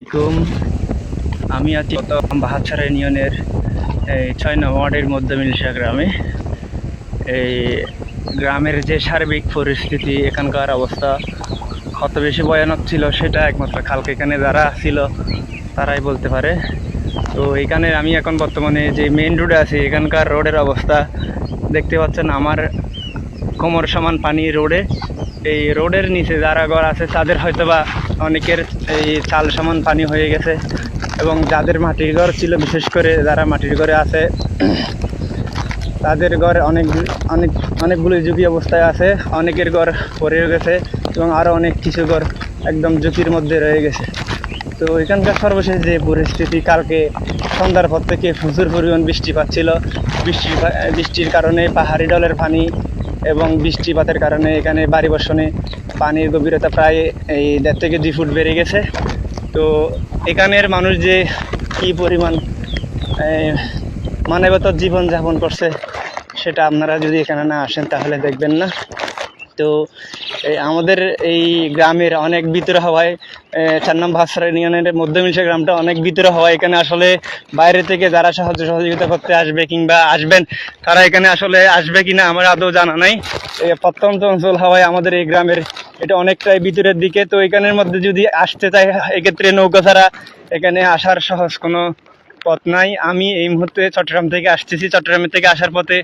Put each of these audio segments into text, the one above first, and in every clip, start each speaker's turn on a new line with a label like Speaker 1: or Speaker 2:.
Speaker 1: আসসালামু আমি আছি বাহাচ্ছাড়া ইউনিয়নের এই ৬ নং ওয়ার্ডের মধ্যে মিলসা গ্রামে। এই গ্রামের যে সার্বিক পরিস্থিতি, এখানকার অবস্থা কত বেশি ভয়ানক ছিল সেটা একমাত্র কালকে এখানে যারা ছিল তারাই বলতে পারে। তো এখানে আমি এখন বর্তমানে যে মেইন রোডে আছি, এখানকার রোডের অবস্থা দেখতে পাচ্ছেন। আমার কোমর সমান পানি রোডে। এই রোডের নিচে যারা ঘর আছে তাদের হয়তোবা অনেকের এই চাল সমান পানি হয়ে গেছে, এবং যাদের মাটির ঘর ছিল, বিশেষ করে যারা মাটির ঘরে আছে তাদের ঘর অনেকগুলো ঝুঁকি অবস্থায় আছে। অনেকের ঘর পড়ে গেছে এবং আরও অনেক কিছু ঘর একদম ঝুঁকির মধ্যে রয়ে গেছে। তো এখানকার সর্বশেষ যে পরিস্থিতি, কালকে সন্ধ্যার পর থেকে প্রচুর পরিমাণ বৃষ্টিপাত ছিল। বৃষ্টির কারণে পাহাড়ি ঢলের পানি এবং বৃষ্টিপাতের কারণে এখানে বাড়ি বর্ষণে পানির গভীরতা প্রায় এই 1.5 থেকে 2 ফুট বেড়ে গেছে। তো এখানের মানুষ যে কী পরিমাণ মানবতার জীবনযাপন করছে সেটা আপনারা যদি এখানে না আসেন তাহলে দেখবেন না। তো আমাদের এই গ্রামের অনেক ভিতরে হওয়ায়, 4 নং বাহাচ্ছাড়া ইউনিয়নের মধ্যে মিলসা গ্রামটা অনেক ভিতরে হওয়ায় এখানে আসলে বাইরে থেকে যারা সাহায্য সহযোগিতা করতে আসবে কিংবা আসবেন, তারা এখানে আসলে আসবে কিনা আমার আদৌ জানা নাই। প্রত্যন্ত অঞ্চল হওয়ায় আমাদের এই গ্রামের এটা অনেকটাই ভিতরের দিকে। তো এখানের মধ্যে যদি আসতে চাই, এক্ষেত্রে নৌকা ছাড়া এখানে আসার সহজ কোনো পথ নাই। আমি এই মুহূর্তে চট্টগ্রাম থেকে আসতেছি। চট্টগ্রামের থেকে আসার পথে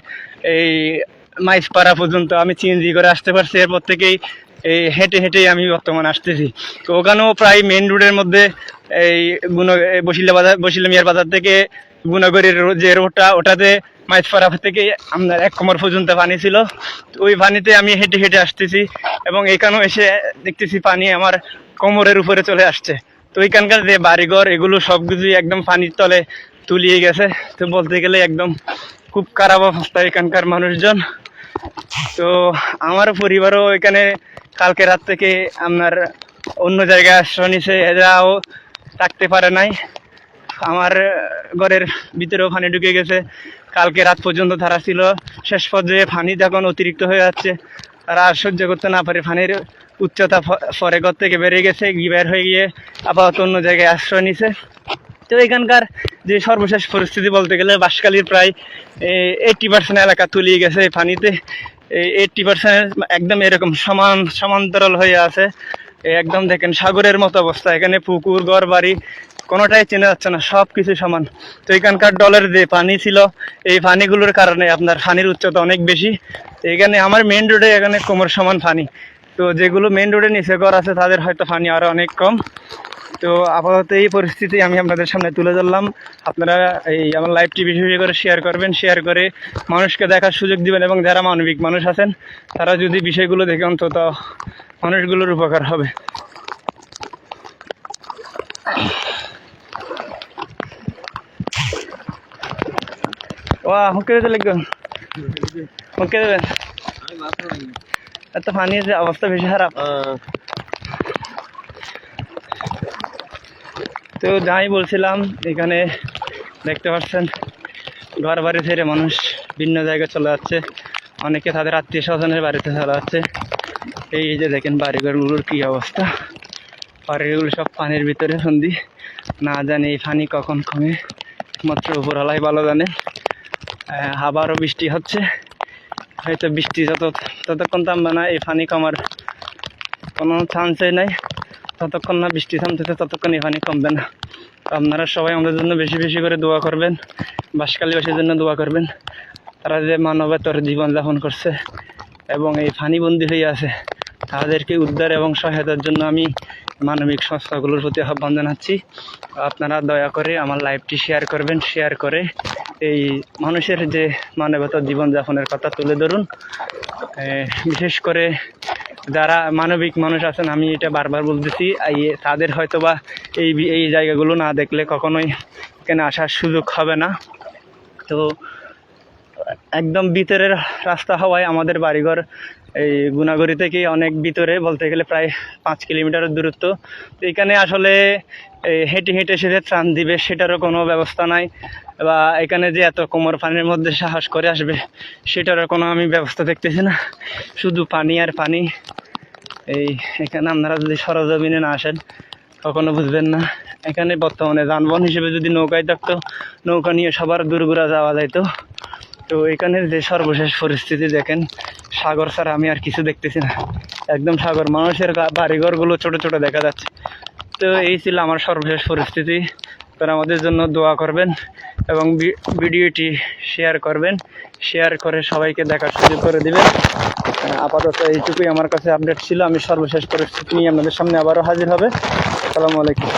Speaker 1: এই মাইজপাড়া পর্যন্ত আমি সিএনজি করে আসতে পারছি। এরপর থেকেই এই হেঁটেই আমি বর্তমান আসতেছি। তো ওখানেও প্রায় মেন রোডের মধ্যে এই বসিলা মিয়ার বাজার থেকে গুণাগড়ের যে রোডটা, ওটাতে মাইজপাড়া থেকে আপনার 1 কোমর পর্যন্ত পানি ছিল। ওই পানিতে আমি হেঁটে আসতেছি এবং এখানেও এসে দেখতেছি পানি আমার কোমরের উপরে চলে আসছে। তো এখানকার যে বাড়িঘর, এগুলো সব কিছুই একদম পানির তলে তুলিয়ে গেছে। তো বলতে গেলে একদম খুব খারাপ অবস্থা এখানকার মানুষজন। তো আমার পরিবারও এখানে কালকে রাত থেকে আপনার অন্য জায়গায় আশ্রয় নিছে, এরাও থাকতে পারে নাই। আমার ঘরের ভিতরেও পানি ঢুকে গেছে। কালকে রাত পর্যন্ত তারা ছিল। শেষ পর্যায়ে পানি যখন অতিরিক্ত হয়ে যাচ্ছে, তারা আর সহ্য করতে না পারে, পানির উচ্চতা পরে ঘর থেকে বেরিয়ে গেছে, বের হয়ে গিয়ে আপাতত অন্য জায়গায় আশ্রয় নিছে। তো এখানকার যে সর্বশেষ পরিস্থিতি বলতে গেলে, বাঁশখালীর প্রায় 80% এলাকা তলিয়ে গেছে পানিতে। 80% একদম এরকম সমান্তরাল হয়ে আছে। একদম দেখেন সাগরের মতো অবস্থা। এখানে পুকুর, ঘর বাড়ি কোনোটাই চেনা যাচ্ছে না, সব কিছু সমান। তো এখানকার ডলের যে পানি ছিল, এই পানিগুলোর কারণে আপনার পানির উচ্চতা অনেক বেশি। তো এখানে আমার মেন রোডে এখানে কোমর সমান পানি। তো যেগুলো মেন রোডে নিচে ঘর আছে তাদের হয়তো পানি আরও অনেক কম। তো আপাতত এই পরিস্থিতি আমি আপনাদের সামনে তুলে ধরলাম। আপনারা এই আমার লাইভটি বেশি বেশি করে শেয়ার করবেন, শেয়ার করে মানুষকে দেখার সুযোগ দিবেন, এবং যারা মানবিক মানুষ আছেন তারা যদি বিষয়গুলো দেখে অন্তত মানুষগুলোর উপকার হবে। হুঁকে দিতে লিখবেন, হুঁকে দেবেন। এত পানির যে অবস্থা বেশি খারাপ। তো যাই বলছিলাম, এখানে দেখতে পাচ্ছেন ঘর বাড়ি ছেড়ে মানুষ ভিন্ন জায়গায় চলে যাচ্ছে। অনেকে তাদের আত্মীয় স্বজনের বাড়িতে চলে যাচ্ছে। এই যে দেখেন বাড়িঘরগুলোর কী অবস্থা। বাড়িগুলো সব পানির ভিতরে বন্দি। না জানি এই পানি কখন কমে, মাত্র উপরওয়ালাই ভালো জানে। আবারও বৃষ্টি হচ্ছে, হয়তো বৃষ্টি ততক্ষণ থামবে না, এই পানি কমার কোনো চান্সই নাই। যতক্ষণ না বৃষ্টি থামতেছে ততক্ষণ এই পানি কমবে না। আপনারা সবাই আমাদের জন্য বেশি বেশি করে দোয়া করবেন, বাঁশখালীবাসীর জন্য দোয়া করবেন। তারা যে মানবতার জীবনযাপন করছে এবং এই পানিবন্দী হয়ে আছে, তাদেরকে উদ্ধার এবং সহায়তার জন্য আমি মানবিক সংস্থাগুলোর প্রতি আহ্বান জানাচ্ছি। আপনারা দয়া করে আমার লাইভটি শেয়ার করবেন, শেয়ার করে এই মানুষের যে মানবতার জীবনযাপনের কথা তুলে ধরুন। বিশেষ করে যারা মানবিক মানুষ আছেন, আমি এটা বারবার বলতেছি, তাদের হয়তোবা এই জায়গাগুলো না দেখলে কখনোই এখানে আসার সুযোগ হবে না। তো একদম ভিতরের রাস্তা হওয়ায় আমাদের বাড়িঘর এই গুণাগড়ি থেকে অনেক ভিতরে, বলতে গেলে প্রায় 5 কিলোমিটারের দূরত্ব। তো এখানে আসলে হেঁটে সে ত্রাণ দিবে সেটারও কোনো ব্যবস্থা নাই, বা এখানে যে এত কোমর পানির মধ্যে সাহস করে আসবে সেটারও কোনো আমি ব্যবস্থা দেখতেছি না। শুধু পানি আর পানি। এখানে আপনারা যদি সরজমিনে না আসেন কখনো বুঝবেন না। এখানে বর্তমানে যানবাহন হিসেবে যদি নৌকায় থাকতো, নৌকা নিয়ে সবার দূরগুড়া যাওয়া যাইতো। তো এখানে যে সর্বশেষ পরিস্থিতি দেখেন, সাগর ছাড়া আমি আর কিছু দেখতেছি না, একদম সাগর, মানুষের বাড়িঘরগুলো ছোট ছোট দেখা যাচ্ছে। তো এই ছিল আমার সর্বশেষ পরিস্থিতি। তারা আমাদের জন্য দোয়া করবেন এবং ভিডিওটি শেয়ার করবেন, শেয়ার করে সবাইকে দেখার সুযোগ করে দিবেন। আপাতত এইটুকুই আমার কাছে আপডেট ছিল। আমি সর্বশেষ পরিস্থিতি নিয়ে আপনাদের সামনে আবারও হাজির হবে। আসসালামু আলাইকুম।